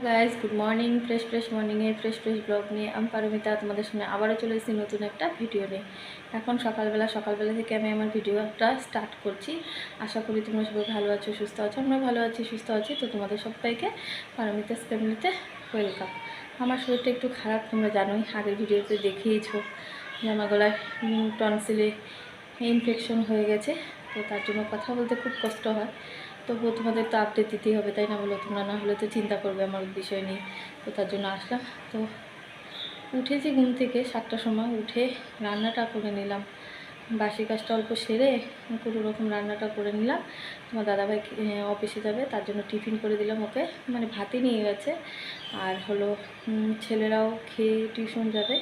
Guys, good morning. Fresh মর্নিংয়ে fresh blog নিয়ে আমি পারমিতা তোমাদের সামনে আবারও চলে এসেছি নতুন একটা ভিডিও নিয়ে। এখন সকালবেলা থেকে আমি আমার ভিডিওটা স্টার্ট করছি। আশা করি তোমরা সবাই ভালো আছো, সুস্থ আছো। আমরা ভালো আছি, সুস্থ আছি। তো তোমাদের সবাইকে পারমিতাস ফ্যামিলিতে ওয়েলকাম। আমার শরীরটা একটু খারাপ, তোমরা জানোই, আগের ভিডিওতে দেখিয়েছো যে আমার গলায় টনসিলে ইনফেকশন হয়ে গেছে। তো তার জন্য কথা বলতে খুব কষ্ট হয়। তবুও তোমাদের তো আপডেট দিতেই হবে, তাই না? বলো, তোমরা না হলে তো চিন্তা করবে আমার বিষয় নিয়ে। তো তার জন্য আসলাম। তো উঠেছি ঘুম থেকে 7টার সময়, উঠে রান্নাটা করে নিলাম। বাসি কাজটা অল্প সেরে কোনো রকম রান্নাটা করে নিলাম। তোমার দাদাভাই অফিসে যাবে, তার জন্য টিফিন করে দিলাম ওকে, মানে ভাতই নিয়ে গেছে। আর হলো ছেলেরাও খেয়ে টিউশন যাবে,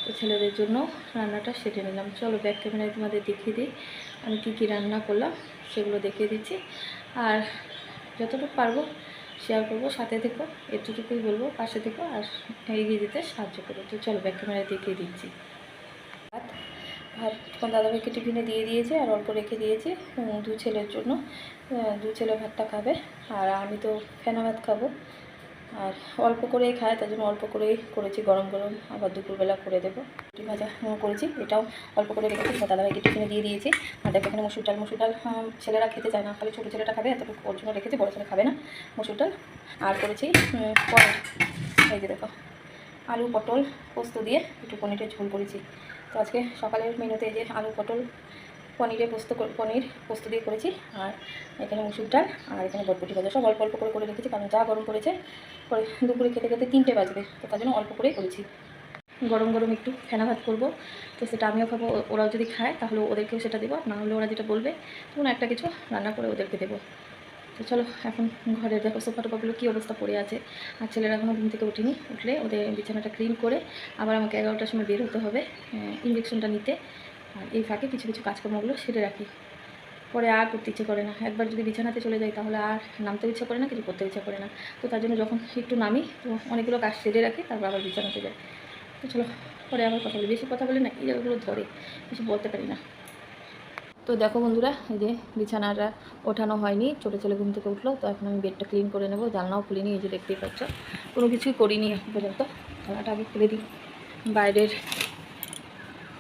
তো ছেলেদের জন্য রান্নাটা সেরে নিলাম। চলো ব্যাক ক্যামেরায় তোমাদের দেখিয়ে দিই আমি কী রান্না করলাম, সেগুলো দেখিয়ে দিচ্ছি। আর যতটুকু পারবো শেয়ার করবো, সাথে থেকো, এতটুকুই বলবো, পাশে থেকো আর এগিয়ে দিতে সাহায্য করো। তো চলো ব্যাক ক্যামেরায় দেখিয়ে দিচ্ছি। ভাত তোমার দাদাভাইকে টিফিনে দিয়ে দিয়েছে আর অল্প রেখে দিয়েছি দু ছেলের জন্য। দু ছেলে ভাতটা খাবে আর আমি তো ফেনা ভাত খাবো। আর অল্প করেই খায়, তার জন্য অল্প করেই করেছি, গরম গরম আবার দুপুরবেলা করে দেবো। রুটি ভাজা করেছি, এটাও অল্প করে রেখেছি। দাদাভাইকে টিফিনে দিয়ে দিয়েছি। আর দেখো এখানে মসুর ডাল ছেলেরা খেতে চায় না, খালি ছোটো ছেলেটা খাবে, এতটুকু ওর জন্য রেখেছি, বড়ো ছেলে খাবে না মসুর ডাল। আর করেছি পনির, এই যে দেখো, আলু পটল পোস্ত দিয়ে একটু পনিরের ঝোল করেছি। তো আজকে সকালের মেনুতে এই যে আলু পটল পনির পোস্ত দিয়ে করেছি। আর এখানে মুসুর ডাল আর এখানে বটবটি ভাজা, সব অল্প অল্প করে রেখেছি, কারণ যা গরম পড়েছে, পরে দুপুরে খেতে 3টে বাজবে, তো তার জন্য অল্প করেই করেছি। গরম গরম একটু ফেনা ভাত করবো, তো সেটা আমিও খাবো, ওরাও যদি খায় তাহলে ওদেরকেও সেটা দেবো, না হলে ওরা যেটা বলবে তখন একটা কিছু রান্না করে ওদেরকে দেবো। তো চলো এখন ঘরে দেখো সোফা টোফাগুলো কী অবস্থা পড়ে আছে। আর ছেলেরা এখনও ঘুম থেকে উঠিনি, উঠলে ওদের বিছানাটা ক্লিন করে আবার আমাকে 11টার সময় বের হতে হবে ইঞ্জেকশনটা নিতে। আর এই ফাঁকে কিছু কাজকর্মগুলো সেরে রাখি, পরে আর করতে ইচ্ছে করে না। একবার যদি বিছানাতে চলে যাই তাহলে আর নামতেও ইচ্ছা করে না, কিছু করতেও ইচ্ছা করে না। তো তার জন্য যখন একটু নামি তো অনেকগুলো কাজ সেরে রাখি, তারপর আবার বিছানাতে যাই। তো চলো পরে আবার কথা বলি, বেশি কথা বলে না এই জায়গাগুলো ধরে, বেশি বলতে পারি না। তো দেখো বন্ধুরা, এই যে বিছানাটা ওঠানো হয়নি, ছোটো ছেলে ঘুম থেকে উঠলো, তো এখন আমি বেডটা ক্লিন করে নেবো। জানলাও খুলিনি, এই যে দেখতেই পাচ্ছ, কোনো কিছুই করিনি এখন পর্যন্ত। জানলাটা আগে খুলে দিই, বাইরের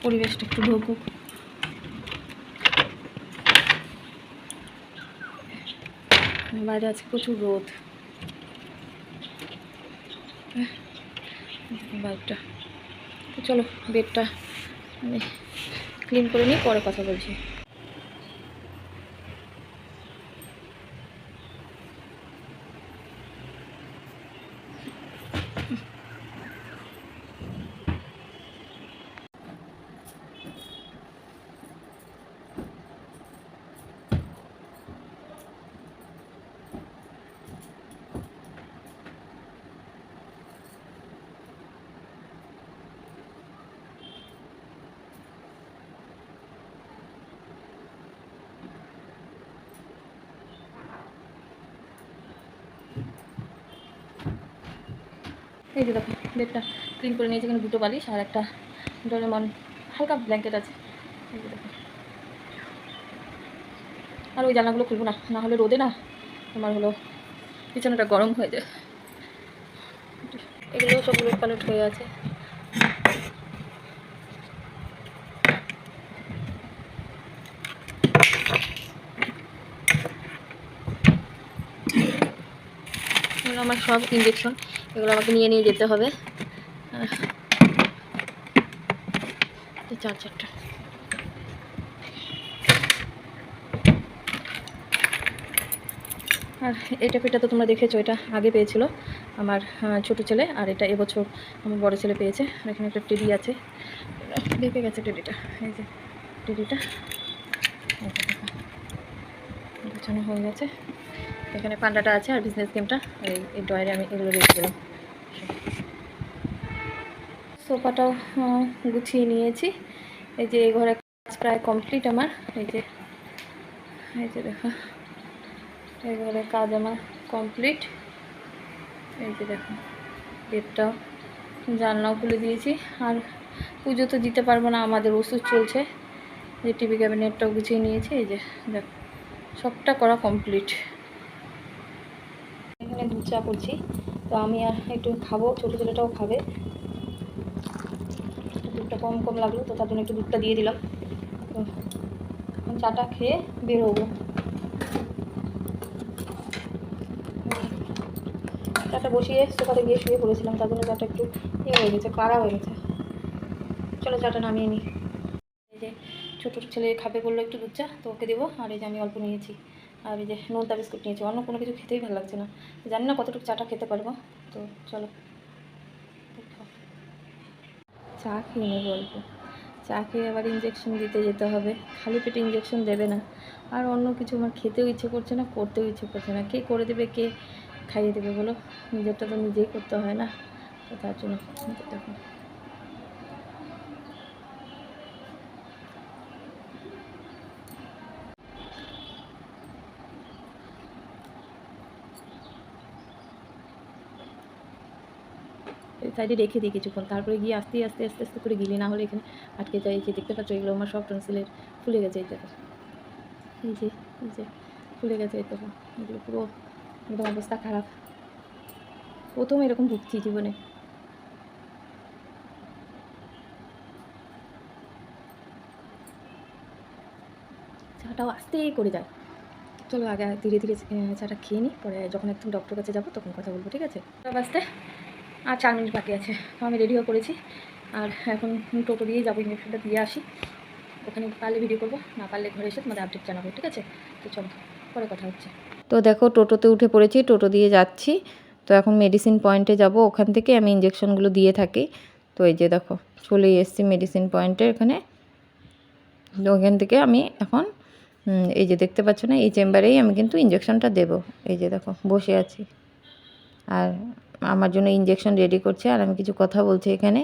পরিবেশটা একটু ঢুকুক। বাইরে আজকে প্রচুর রোদ, বাইকটা। তো চলো বেডটা আমি ক্লিন করে নিই, পরে কথা বলছি। এই যে দেখো বেডটা ক্লিন করে নিয়েছি, এখানে 2টো বালিশ আর একটা ডোরেমন হালকা ব্ল্যাঙ্কেট আছে। এই যে দেখো, আর ওই জানলাগুলো খুলবো না, না হলে রোদে না তোমার হলো বিছানাটা গরম হয়ে যায়। এগুলো সব উলট পালট হয়ে আছে। এগুলো আমার সব ইঞ্জেকশন, এগুলো আমাকে নিয়ে যেতে হবে। চার্জারটা আর এটা পেটা তো তোমরা দেখেছো, এটা আগে পেয়েছিল আমার ছোটো ছেলে, আর এটা এবছর আমার বড় ছেলে পেয়েছে। আর এখানে একটা টেডি আছে, ভেপে গেছে টেডিটা, এই যে টেডিটা গোছানো হয়ে গেছে। এখানে পান্ডাটা আছে আর বিজনেস গেমটা, এই ড্রয়ারে আমি এগুলো রেখে দিলাম। সোফাটাও গুছিয়ে নিয়েছি। এই যে এই ঘরে কাজ প্রায় কমপ্লিট আমার। এই যে দেখো, এই ঘরে কাজ আমার কমপ্লিট। এই যে দেখো বেডটাও, জানলাও খুলে দিয়েছি। আর পুজো তো দিতে পারবো না, আমাদের ওষুধ চলছে। যে টিভি ক্যাবিনেটটাও গুছিয়ে নিয়েছি। এই যে দেখো সবটা করা কমপ্লিট। এখানে দুধ চা করছি, তো আমি আর একটু খাবো, ছোটো ছেলেটাও খাবে। দুধটা কম কম লাগলো তো তার জন্য একটু দুধটা দিয়ে দিলাম। তো চাটা খেয়ে বেরোবো। চাটা বসিয়ে সোফাতে গিয়ে শুয়ে পড়েছিলাম, তার জন্য চাটা একটু হয়ে গেছে, কাড়া হয়ে গেছে। চলো চাটা নামিয়ে নিই। এই যে ছোটো ছেলে খাবে বললো একটু দুধ চা, তো ওকে দেবো। আর এই যে আমি অল্প নিয়েছি, আর এই যে নোনতা বিস্কুট নিয়েছি। অন্য কোনো কিছু খেতেই ভালো লাগছে না, জানি না কতটুকু চাটা খেতে পারবো। তো চলো চা খেয়ে নেবো অল্প। চা খেয়ে আবার ইঞ্জেকশন দিতে যেতে হবে, খালি পেটে ইঞ্জেকশন দেবে না। আর অন্য কিছু আমার খেতেও ইচ্ছে করছে না, করতেও ইচ্ছে করছে না। কে করে দেবে, কে খাইয়ে দেবে বলো? নিজেরটা তো নিজেই করতে হয় না, তো তার জন্য দেখো সাইডে রেখে দিই কিছুক্ষণ, তারপরে গিয়ে আস্তে আস্তে আস্তে আস্তে করে গিলি, না হলে এখানে আটকে যায়। এই যে দেখতে পাচ্ছ, এগুলো আমার সব টনসিলের ফুলে গেছে। এই দেখো, এই যে এই যে ফুলে গেছে, এই দেখো এগুলো পুরো একদম অবস্থা খারাপ। প্রথম এরকম ভুগছি জীবনে। চাটাও আস্তেই করে যায়। চলো আগে ধীরে ধীরে চাটা খেয়ে নিই, পরে যখন একদম ডক্টর কাছে যাবো তখন কথা বলবো, ঠিক আছে? বাসতে আর 4 মিনিট বাকি আছে, তো আমি রেডিও করেছি। আর এখন টোটো দিয়ে যাবো, ইঞ্জেকশনটা দিয়ে আসি। ওখানে পারলে ভিডিও করবো, না পারলে ঘরে এসে তোমাদের আপডেট জানাবো, ঠিক আছে? তো চলো পরে কথা হচ্ছে। তো দেখো টোটোতে উঠে পড়েছি, টোটো দিয়ে যাচ্ছি। তো এখন মেডিসিন পয়েন্টে যাব, ওখান থেকে আমি ইঞ্জেকশনগুলো দিয়ে থাকি। তো এই যে দেখো চলেই এসেছি মেডিসিন পয়েন্টে এখানে। তো ওখান থেকে আমি এখন এই যে দেখতে পাচ্ছ না, এই চেম্বারেই আমি কিন্তু ইঞ্জেকশনটা দেবো। এই যে দেখো বসে আছি, আর আমার জন্য ইঞ্জেকশন রেডি করছে, আর আমি কিছু কথা বলছি এখানে।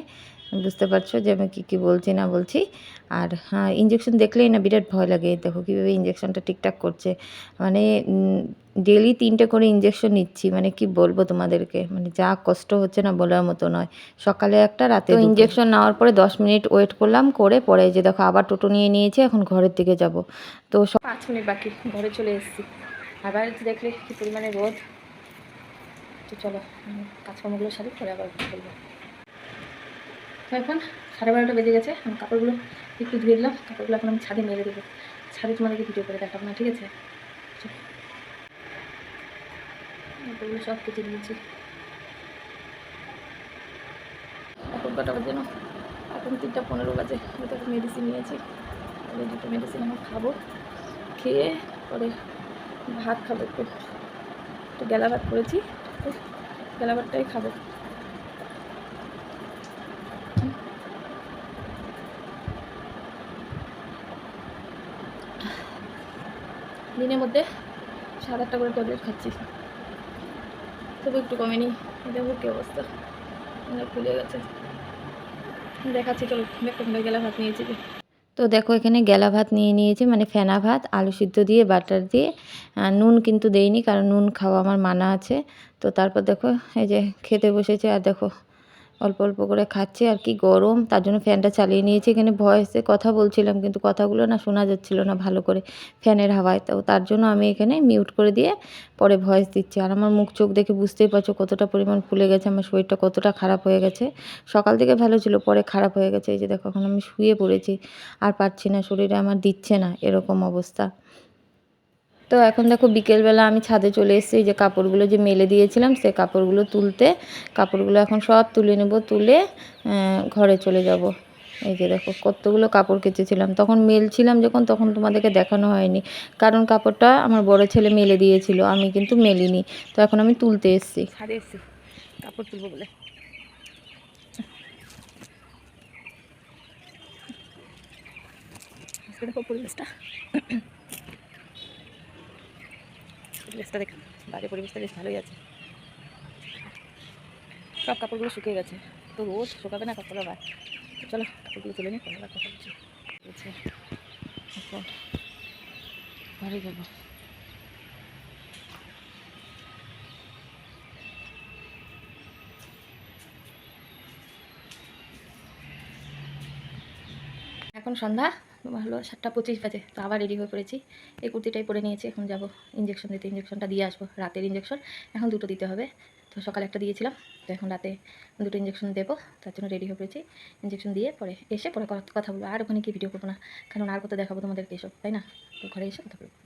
বুঝতে পারছো যে আমি কী কী বলছি না বলছি। আর হ্যাঁ, ইঞ্জেকশন দেখলেই না বিরাট ভয় লাগে। দেখো কীভাবে ইঞ্জেকশনটা ঠিকঠাক করছে, মানে ডেলি 3টে করে ইঞ্জেকশন নিচ্ছি। মানে কি বলবো তোমাদেরকে, মানে যা কষ্ট হচ্ছে না বলার মতো নয়। সকালে একটা, রাতে দুটো। ইঞ্জেকশন নেওয়ার পরে 10 মিনিট ওয়েট করলাম, করে পরে যে দেখো আবার টোটো নিয়ে নিয়েছি, এখন ঘরের দিকে যাব। তো 5 মিনিট বাকি, ঘরে চলে এসেছি। আবার দেখলে কী পরিমাণে রোদ। তো চলো কাজকর্মগুলো সারি, পরে আবার বলবো। তো এখন 12:30 বেজে গেছে, আমি কাপড়গুলো একটু ধুয়ে দিলাম। কাপড়গুলো এখন আমি ছাদে মেলে দেবো। ছাদে তোমাদেরকে ভিডিও করে দেখাবো না, ঠিক আছে? কাপড়গুলো সব কেটে দিয়েছি। এখন কটা বাজে না, এখন 3:15 বাজে। আমি তো মেডিসিন নিয়েছি, ওই 2টো মেডিসিন আমি খাবো। খেয়ে পরে ভাত খাবো, একটু গেলা ভাত করেছি, গেলা ভাতটাই খাবো। দিনের মধ্যে 7-8টা করে ট্যাবলেট খাচ্ছি, তবু একটু কমেনি। দেখো কী অবস্থা, মানে ফুলে গেছে। দেখাচ্ছি, চলো দেখো গেলা ভাত নিয়েছি। তো দেখো এখানে গেলা ভাত নিয়ে নিয়েছি, মানে ফেনা ভাত, আলু সিদ্ধ দিয়ে, বাটার দিয়ে। নুন কিন্তু দেইনি, কারণ নুন খাওয়া আমার মানা আছে। তো তারপর দেখো এই যে খেতে বসেছে, আর দেখো অল্প অল্প করে খাচ্ছি। আর কি গরম, তার জন্য ফ্যানটা চালিয়ে নিয়েছি। এখানে ভয়েসে কথা বলছিলাম, কিন্তু কথাগুলো না শোনা যাচ্ছিলো না ভালো করে ফ্যানের হাওয়ায়। তো তার জন্য আমি এখানে মিউট করে দিয়ে পরে ভয়েস দিচ্ছি। আর আমার মুখ চোখ দেখে বুঝতেই পারছো কতটা পরিমাণ ফুলে গেছে, আমার শরীরটা কতটা খারাপ হয়ে গেছে। সকাল থেকে ভালো ছিল, পরে খারাপ হয়ে গেছে। এই যে দেখো এখন আমি শুয়ে পড়েছি, আর পারছি না, শরীরে আমার দিচ্ছে না, এরকম অবস্থা। তো এখন দেখো বিকেলবেলা আমি ছাদে চলে এসেছি, যে কাপড়গুলো যে মেলে দিয়েছিলাম সে কাপড়গুলো তুলতে। কাপড়গুলো এখন সব তুলে নেব, তুলে ঘরে চলে যাব। এই যে দেখো কতগুলো কাপড় কেচেছিলাম, তখন মেলছিলাম যখন, তখন তোমাদেরকে দেখানো হয়নি, কারণ কাপড়টা আমার বড় ছেলে মেলে দিয়েছিল, আমি কিন্তু মেলিনি। তো এখন আমি তুলতে এসেছি, ছাদে এসেছি কাপড় তুলবো বলে। দেখো পরিবেশটা, পরিবেশটা দেখুন, বাইরে পরিবেশটা বেশ ভালোই আছে। সব কাপড়গুলো শুকিয়ে গেছে, তো রোজ শুকাবে না কাপড় আবার। চলো কাপড়গুলো তুলে নিই, পরে আবার কথা বলছি। এখন ঘরে যাবো। এখন সন্ধ্যা হলো 7:25 বাজে, তো আবার রেডি হয়ে পড়েছি। এই কুর্তিটাই পরে নিয়েছি, এখন যাব ইঞ্জেকশন দিতে। ইঞ্জেকশনটা দিয়ে আসবো, রাতের ইঞ্জেকশন এখন 2টো দিতে হবে। তো তো সকালে একটা দিয়েছিলাম, তো এখন রাতে 2টো ইঞ্জেকশন দেবো, তার জন্য রেডি হয়ে পড়েছি। ইঞ্জেকশন দিয়ে পরে এসে পরে কথা বলবো। আর ওখানে কি ভিডিও করবো না, কারণ আর কত দেখাবো তোমাদেরকে এসব, তাই না? তো ঘরে এসে কথা বলবো।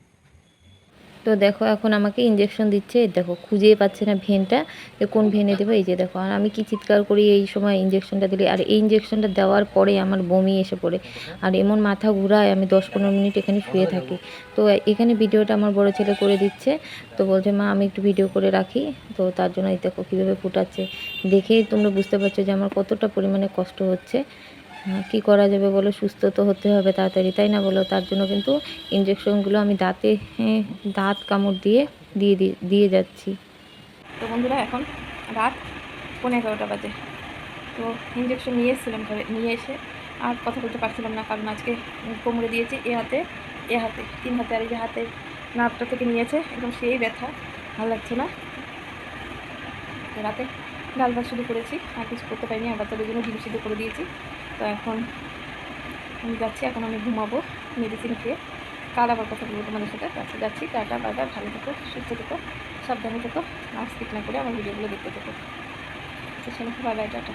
তো দেখো এখন আমাকে ইঞ্জেকশন দিচ্ছে, দেখো খুঁজেই পাচ্ছে না ভেনটা, কোন ভেনে দেবো। এই যে দেখো, আর আমি কি চিৎকার করি এই সময় ইঞ্জেকশনটা দিলে। আর এই ইঞ্জেকশনটা দেওয়ার পরে আমার বমি এসে পড়ে, আর এমন মাথা ঘুরায়, আমি 10-15 মিনিট এখানে শুয়ে থাকি। তো এখানে ভিডিওটা আমার বড় ছেলে করে দিচ্ছে, তো বলছে মা আমি একটু ভিডিও করে রাখি। তো তার জন্য এই দেখো কীভাবে ফুটাচ্ছে, দেখেই তোমরা বুঝতে পারছো যে আমার কতটা পরিমাণে কষ্ট হচ্ছে। কী করা যাবে বলো, সুস্থ তো হতে হবে তাড়াতাড়ি, তাই না বলো? তার জন্য কিন্তু ইঞ্জেকশনগুলো আমি দাঁত কামড় দিয়ে যাচ্ছি। তো বন্ধুরা এখন রাত 11:15 বাজে। তো ইঞ্জেকশন নিয়ে এসেছিলাম ঘরে, নিয়ে এসে আর কথা বলতে পারছিলাম না, কারণ আজকে কোমরে দিয়েছি এ হাতে 3 হাতে, আর এই যে হাতের নার্ভটা থেকে নিয়েছে, একদম সেই ব্যথা, ভালো লাগছে না। তো রাতে ডাল ভাত শুধু করেছি, আর কিছু করতে পারিনি, আর বাচ্চাদের জন্য ডিম সিদ্ধ করে দিয়েছি। তো এখন আমি যাচ্ছি, এখন আমি ঘুমাবো মেডিসিন খেয়ে। কাল আবার কথা বলবো তোমাদের সাথে। কাছে যাচ্ছি, টাটা, বাই বাই, ভালো থেকো, সুস্থ থেকো, সাবধানে থেকো, আর স্কিপ না করে আমার ভিডিওগুলো দেখতে থেকো। তো চলো, বাই বাই, টাটা।